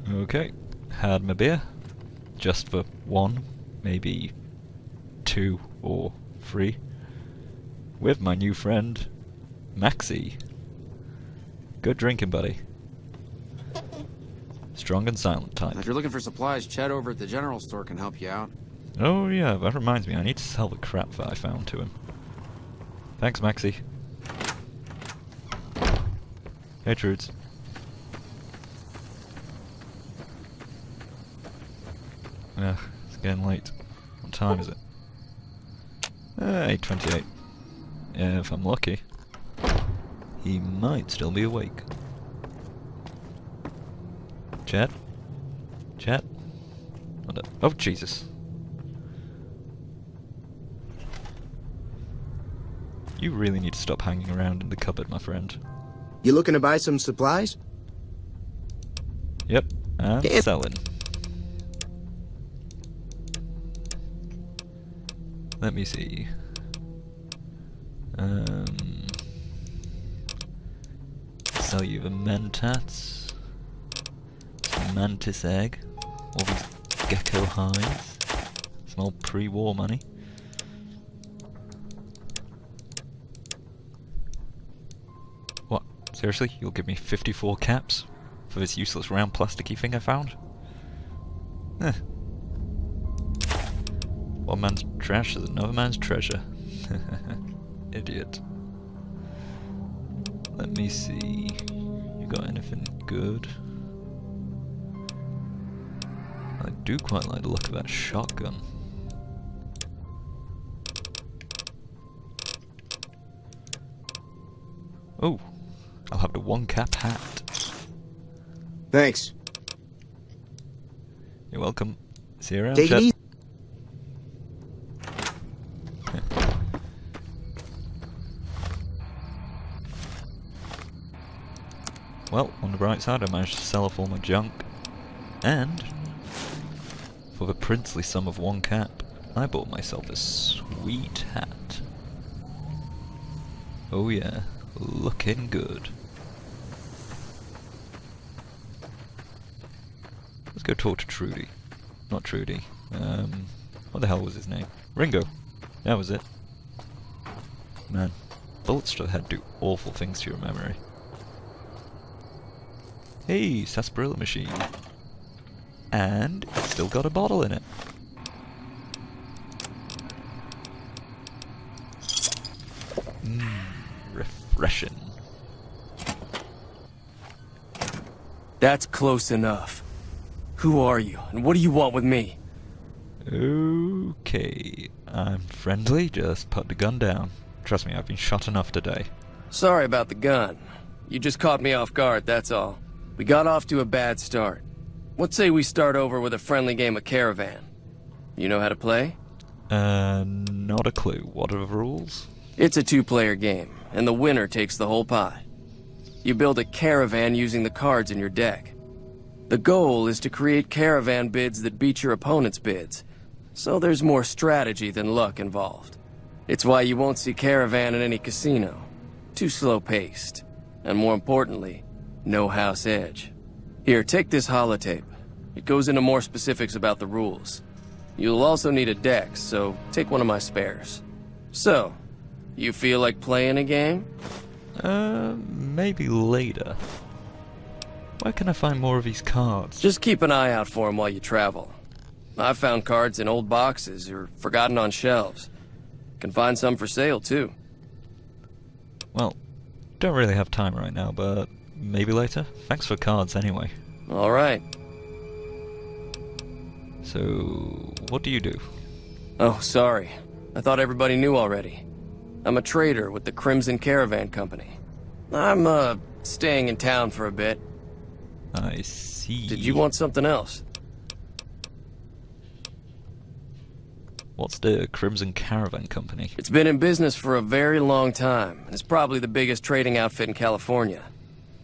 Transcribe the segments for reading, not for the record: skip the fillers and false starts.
Okay, had my beer. Just for one, maybe 2 or 3. With my new friend, Maxie. Good drinking, buddy. Strong and silent type. If you're looking for supplies, Chet over at the general store can help you out. Oh yeah, that reminds me, I need to sell the crap that I found to him. Thanks, Maxie. Hey, Trudes. Ugh, it's getting late. What time is it? 8:28. Yeah, if I'm lucky. He might still be awake. Chet? Chet? Oh, Jesus. You really need to stop hanging around in the cupboard, my friend. You looking to buy some supplies? Yep, I'm selling. Let me see. Sell you the mentats, some mantis egg, all these gecko hides, some old pre-war money. What? Seriously? You'll give me 54 caps for this useless round plasticky thing I found? Eh. One man's trash is another man's treasure. Idiot. Let me see. You got anything good? I do quite like the look of that shotgun. Oh, I'll have the 1-cap hat. Thanks. You're welcome. See you around, Take it Chet. easy. Well, on the bright side, I managed to sell off all my junk. And, for the princely sum of 1 cap, I bought myself a sweet hat. Oh yeah, looking good. Let's go talk to Trudy. Not Trudy. What the hell was his name? Ringo. That was it. Man, bullets to the head do awful things to your memory. Hey, sarsaparilla machine. And it's still got a bottle in it. Refreshing. That's close enough. Who are you, and what do you want with me? Okay, I'm friendly, just put the gun down. Trust me, I've been shot enough today. Sorry about the gun. You just caught me off guard, that's all. We got off to a bad start. Let's say we start over with a friendly game of Caravan. You know how to play? Not a clue. What are the rules? It's a 2-player game, and the winner takes the whole pie. You build a caravan using the cards in your deck. The goal is to create caravan bids that beat your opponent's bids, so there's more strategy than luck involved. It's why you won't see Caravan in any casino. Too slow-paced. And more importantly, no house edge. Here, take this holotape. It goes into more specifics about the rules. You'll also need a deck, so take one of my spares. So, you feel like playing a game? Maybe later. Where can I find more of these cards? Just keep an eye out for them while you travel. I've found cards in old boxes or forgotten on shelves. Can find some for sale, too. Well, don't really have time right now, but maybe later? Thanks for cards anyway. All right. So, what do you do? Oh, sorry. I thought everybody knew already. I'm a trader with the Crimson Caravan Company. I'm, staying in town for a bit. I see. Did you want something else? What's the Crimson Caravan Company? It's been in business for a very long time, and it's probably the biggest trading outfit in California.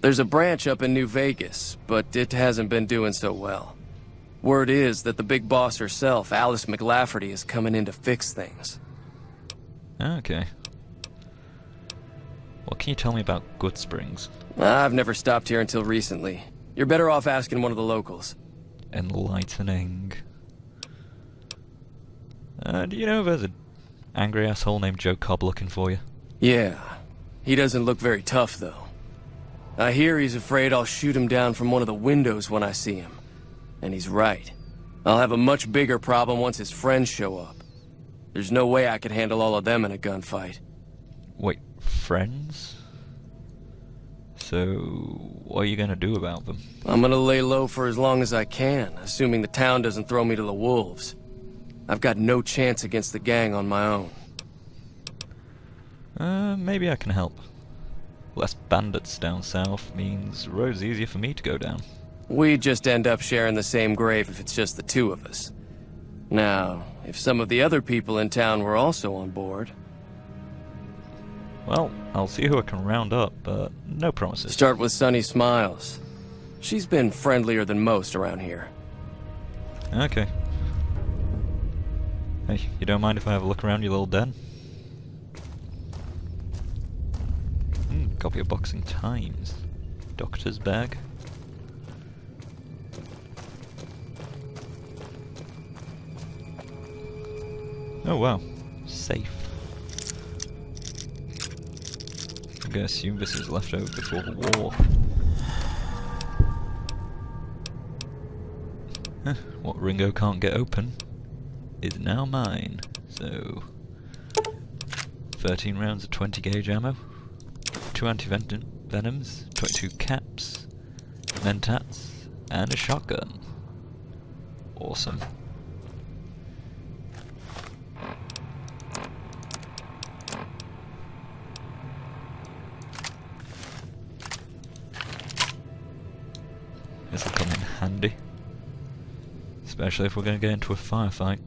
There's a branch up in New Vegas, but it hasn't been doing so well. Word is that the big boss herself, Alice McLafferty, is coming in to fix things. Okay. What can you tell me about Goodsprings? I've never stopped here until recently. You're better off asking one of the locals. Enlightening. Do you know if there's an angry asshole named Joe Cobb looking for you? Yeah. He doesn't look very tough, though. I hear he's afraid I'll shoot him down from one of the windows when I see him. And he's right. I'll have a much bigger problem once his friends show up. There's no way I could handle all of them in a gunfight. Wait, friends? So, what are you gonna do about them? I'm gonna lay low for as long as I can, assuming the town doesn't throw me to the wolves. I've got no chance against the gang on my own. Maybe I can help. Less bandits down south means the road's easier for me to go down. We just end up sharing the same grave if it's just the two of us. Now, if some of the other people in town were also on board... Well, I'll see who I can round up, but no promises. Start with Sonny Smiles. She's been friendlier than most around here. Okay. Hey, you don't mind if I have a look around your little den? Copy of Boxing Times. Doctor's bag. Oh wow, safe. I'm gonna assume this is left over before the war. What Ringo can't get open is now mine. So 13 rounds of 20 gauge ammo, 2 anti-venoms, 22 caps, mentats, and a shotgun. Awesome. This'll come in handy. Especially if we're going to get into a firefight.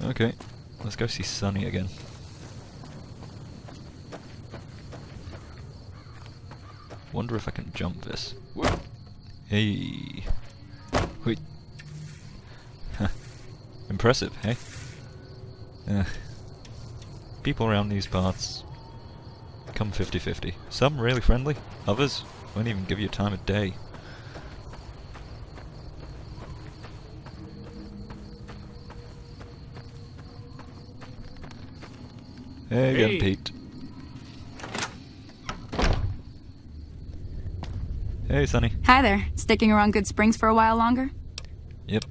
Okay, let's go see Sonny again. Wonder if I can jump this. Whoa. Hey. Wait. Impressive, hey? People around these parts come 50-50. Some really friendly, others won't even give you time of day. Hey again, Pete. Hey, Sonny. Hi there. Sticking around Goodsprings for a while longer? Yep.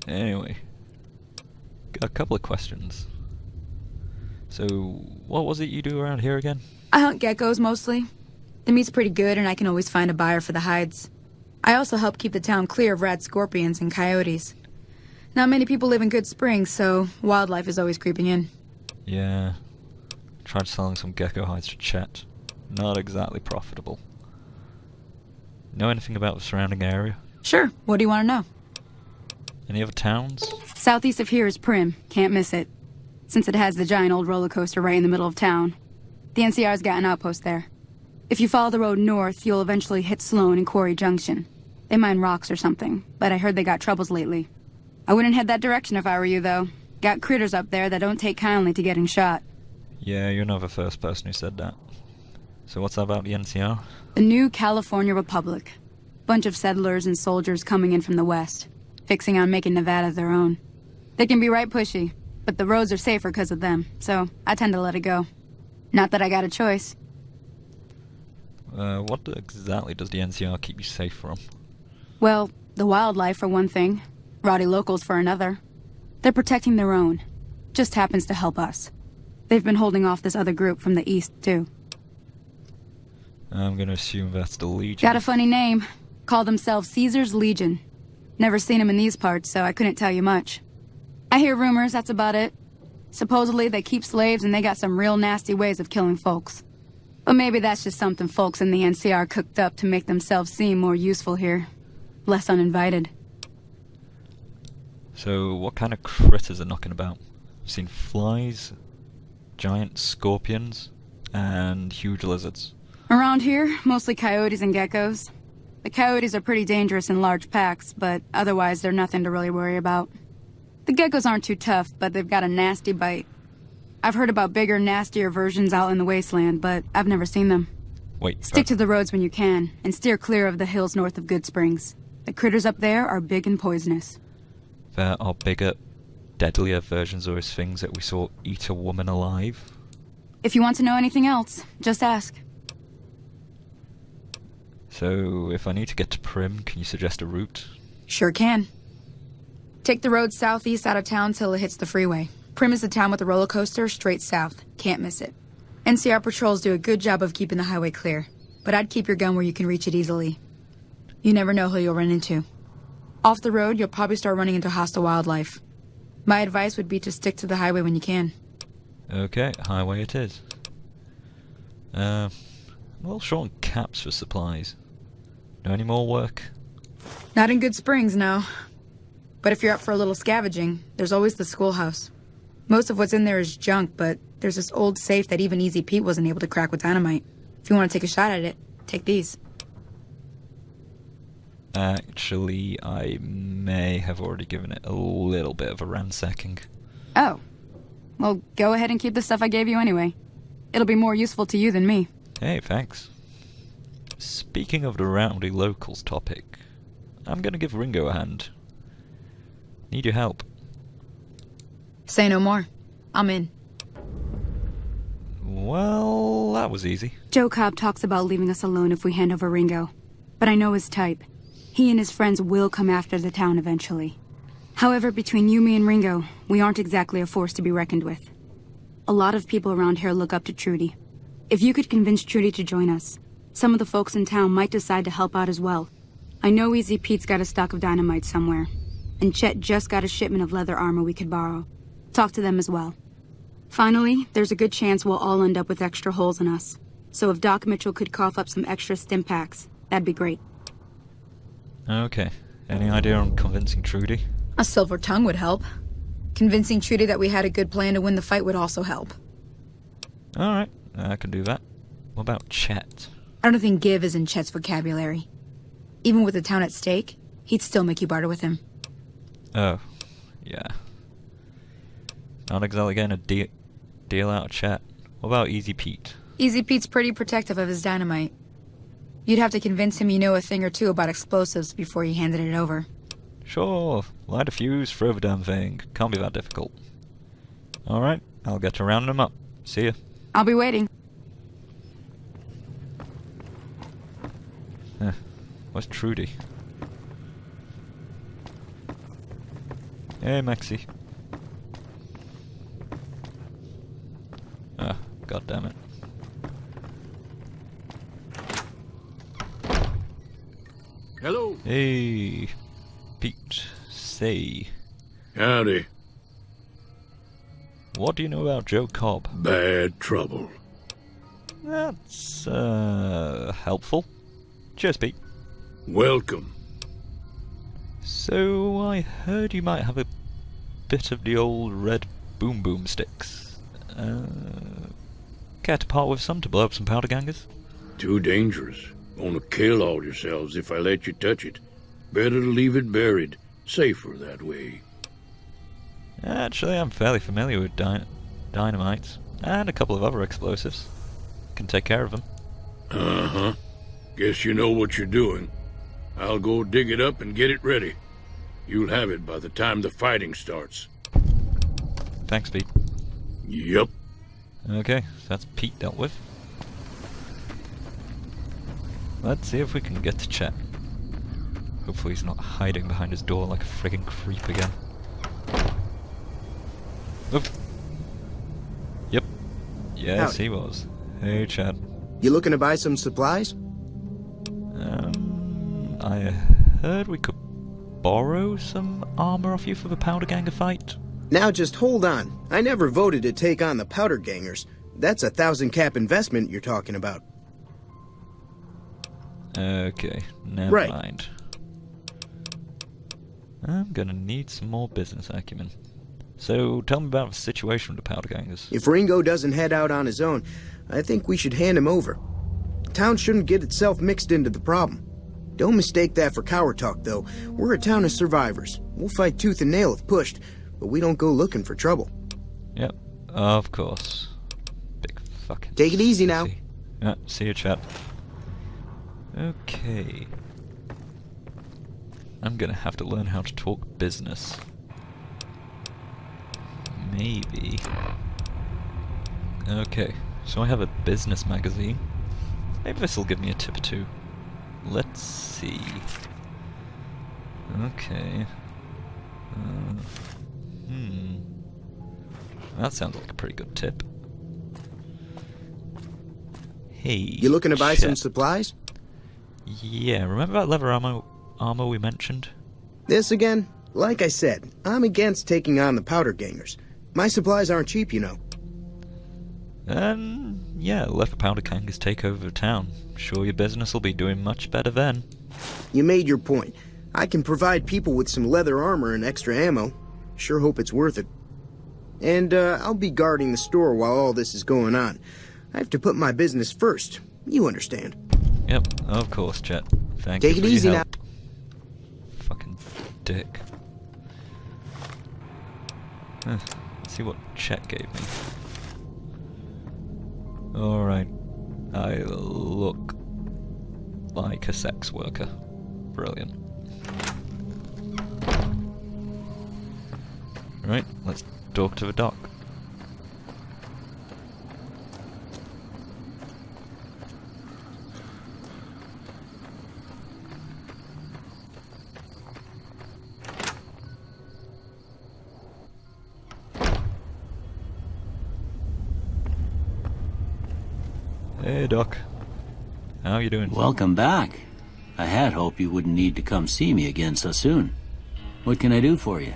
Anyway, got a couple of questions. So, what was it you do around here again? I hunt geckos mostly. The meat's pretty good and I can always find a buyer for the hides. I also help keep the town clear of rad scorpions and coyotes. Not many people live in Goodsprings, so wildlife is always creeping in. Yeah. Tried selling some gecko hides to Chet. Not exactly profitable. Know anything about the surrounding area? Sure. What do you want to know? Any other towns? Southeast of here is Prim. Can't miss it. Since it has the giant old roller coaster right in the middle of town. The NCR's got an outpost there. If you follow the road north, you'll eventually hit Sloan and Quarry Junction. They mine rocks or something, but I heard they got troubles lately. I wouldn't head that direction if I were you, though. Got critters up there that don't take kindly to getting shot. Yeah, you're not the first person who said that. So what's that about the NCR? The new California Republic. Bunch of settlers and soldiers coming in from the west, fixing on making Nevada their own. They can be right pushy, but the roads are safer because of them, so I tend to let it go. Not that I got a choice. What exactly does the NCR keep you safe from? Well, the wildlife for one thing, rowdy locals for another. They're protecting their own. Just happens to help us. They've been holding off this other group from the east, too. I'm gonna assume that's the Legion. Got a funny name. Call themselves Caesar's Legion. Never seen them in these parts, so I couldn't tell you much. I hear rumors, that's about it. Supposedly they keep slaves and they got some real nasty ways of killing folks. But maybe that's just something folks in the NCR cooked up to make themselves seem more useful here. Less uninvited. So, what kind of critters are knocking about? I've seen flies, giant scorpions, and huge lizards. Around here, mostly coyotes and geckos. The coyotes are pretty dangerous in large packs, but otherwise they're nothing to really worry about. The geckos aren't too tough, but they've got a nasty bite. I've heard about bigger, nastier versions out in the wasteland, but I've never seen them. Wait. Stick to the roads when you can, and steer clear of the hills north of Goodsprings. The critters up there are big and poisonous. There are bigger, deadlier versions of those things that we saw eat a woman alive. If you want to know anything else, just ask. So, if I need to get to Prim, can you suggest a route? Sure can. Take the road southeast out of town till it hits the freeway. Prim is the town with the roller coaster straight south. Can't miss it. NCR patrols do a good job of keeping the highway clear, but I'd keep your gun where you can reach it easily. You never know who you'll run into. Off the road, you'll probably start running into hostile wildlife. My advice would be to stick to the highway when you can. Okay, highway it is. I'm a little short on caps for supplies. Know any more work? Not in Goodsprings, no. But if you're up for a little scavenging, there's always the schoolhouse. Most of what's in there is junk, but there's this old safe that even Easy Pete wasn't able to crack with dynamite. If you want to take a shot at it, take these. Actually, I may have already given it a little bit of a ransacking. Oh. Well, go ahead and keep the stuff I gave you anyway. It'll be more useful to you than me. Hey, thanks. Speaking of the rowdy locals topic, I'm gonna give Ringo a hand. Need your help. Say no more. I'm in. Well, that was easy. Joe Cobb talks about leaving us alone if we hand over Ringo. But I know his type. He and his friends will come after the town eventually. However, between you, me, and Ringo, we aren't exactly a force to be reckoned with. A lot of people around here look up to Trudy. If you could convince Trudy to join us, some of the folks in town might decide to help out as well. I know Easy Pete's got a stock of dynamite somewhere, and Chet just got a shipment of leather armor we could borrow. Talk to them as well. Finally, there's a good chance we'll all end up with extra holes in us. So if Doc Mitchell could cough up some extra stim packs, that'd be great. Okay. Any idea on convincing Trudy? A silver tongue would help. Convincing Trudy that we had a good plan to win the fight would also help. Alright, I can do that. What about Chet? I don't think give is in Chet's vocabulary. Even with the town at stake, he'd still make you barter with him. Oh, yeah. Not exactly getting a deal out of Chet. What about Easy Pete? Easy Pete's pretty protective of his dynamite. You'd have to convince him you know a thing or two about explosives before you handed it over. Sure, light a fuse, throw the damn thing. Can't be that difficult. Alright, I'll get to rounding them up. See ya. I'll be waiting. Where's Trudy? Hey, Maxie. Ah, god damn it. Hello. Hey, Pete. Say, Howdy. what do you know about Joe Cobb? Bad trouble. That's, helpful. Cheers, Pete. Welcome. So, I heard you might have a bit of the old red boom boom sticks. Care to part with some to blow up some powder gangers? Too dangerous. Gonna kill all yourselves if I let you touch it. Better to leave it buried. Safer that way. Actually, I'm fairly familiar with dynamite and a couple of other explosives. Can take care of them. Uh-huh. Guess you know what you're doing. I'll go dig it up and get it ready. You'll have it by the time the fighting starts. Thanks, Pete. Yup. Okay, so that's Pete dealt with. Let's see if we can get to Chet. Hopefully he's not hiding behind his door like a friggin' creep again. Oop. Yep. Yes, Howdy. he was. Hey, Chad. You looking to buy some supplies? I heard we could borrow some armor off you for the powder ganger fight. Now just hold on. I never voted to take on the powder gangers. That's a 1,000 cap investment you're talking about. Okay, never Right. mind. I'm gonna need some more business acumen. So, tell me about the situation with the powder gangers. If Ringo doesn't head out on his own, I think we should hand him over. Town shouldn't get itself mixed into the problem. Don't mistake that for coward talk, though. We're a town of survivors. We'll fight tooth and nail if pushed, but we don't go looking for trouble. Yep, of course. Big fucking... Take it easy now. sissy. Yeah, see you, chat. Okay. I'm gonna have to learn how to talk business. Maybe. Okay, so I have a business magazine. Maybe this will give me a tip or two. Let's see. Okay. That sounds like a pretty good tip. Hey. You looking to buy Chet. some supplies? Yeah, remember that leather armor we mentioned? This again? Like I said, I'm against taking on the powder gangers. My supplies aren't cheap, you know. Yeah, let the powder gangers take over town. Sure your business will be doing much better then. You made your point. I can provide people with some leather armor and extra ammo. Sure hope it's worth it. And, I'll be guarding the store while all this is going on. I have to put my business first. You understand. Yep, of course, Chet. Thank you Take for it easy your now. help. Fucking dick. Let's see what Chet gave me. Alright. I look like a sex worker. Brilliant. Right, let's talk to the doc. Hey, Doc. How you doing? Welcome back. I had hoped you wouldn't need to come see me again so soon. What can I do for you?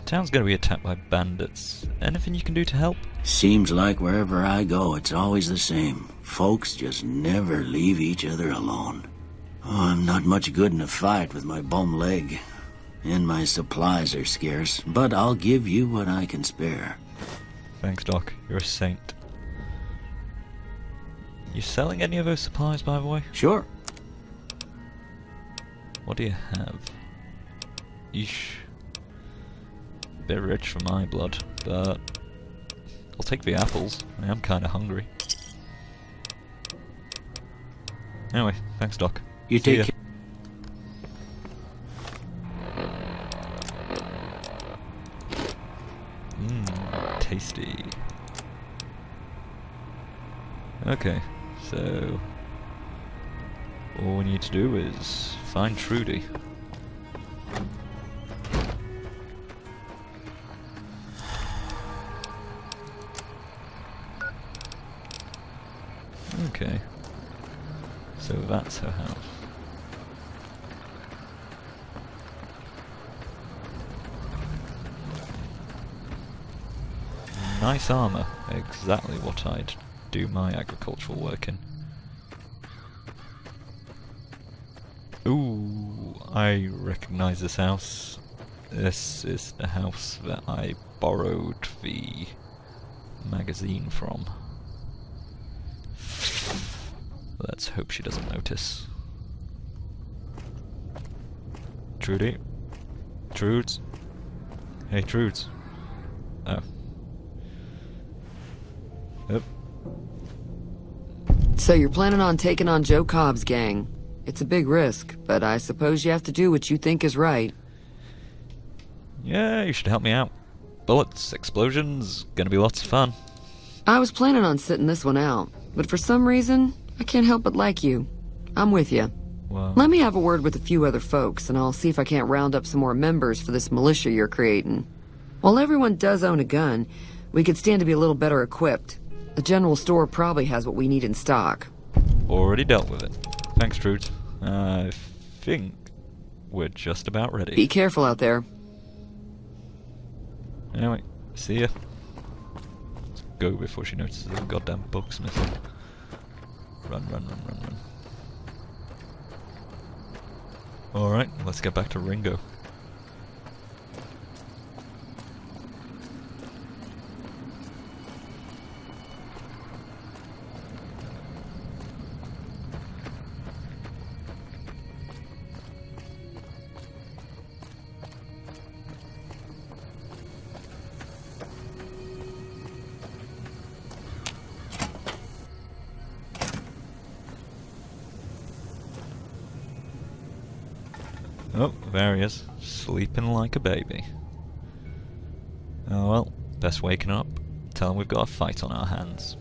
Town's gonna be attacked by bandits. Anything you can do to help? Seems like wherever I go, it's always the same. Folks just never leave each other alone. Oh, I'm not much good in a fight with my bum leg. And my supplies are scarce, but I'll give you what I can spare. Thanks, Doc. You're a saint. You selling any of those supplies, by the way? Sure. What do you have? Yeesh. Bit rich for my blood, but I'll take the apples. I am kinda hungry. Anyway, thanks, Doc. You See take ya. care. Tasty. Okay, so all we need to do is find Trudy. Okay, so that's her house. Nice armor, exactly what I'd do my agricultural work in. Ooh, I recognize this house. This is the house that I borrowed the magazine from. Let's hope she doesn't notice. Trudy? Trudes? Hey, Trudes. Oh. Yep. So you're planning on taking on Joe Cobb's gang. It's a big risk, but I suppose you have to do what you think is right. Yeah, you should help me out. Bullets, explosions, gonna be lots of fun. I was planning on sitting this one out, but for some reason, I can't help but like you. I'm with you. Well, Let me have a word with a few other folks, and I'll see if I can't round up some more members for this militia you're creating. While everyone does own a gun, we could stand to be a little better equipped. The general store probably has what we need in stock. already dealt with it. Thanks, Trude. I think we're just about ready. Be careful out there. Anyway, see ya. Let's go before she notices the goddamn bug's missing. Run, run, run, run, run. Alright, let's get back to Ringo. Oh, there he is, sleeping like a baby. Oh well, best waking up. Tell him we've got a fight on our hands.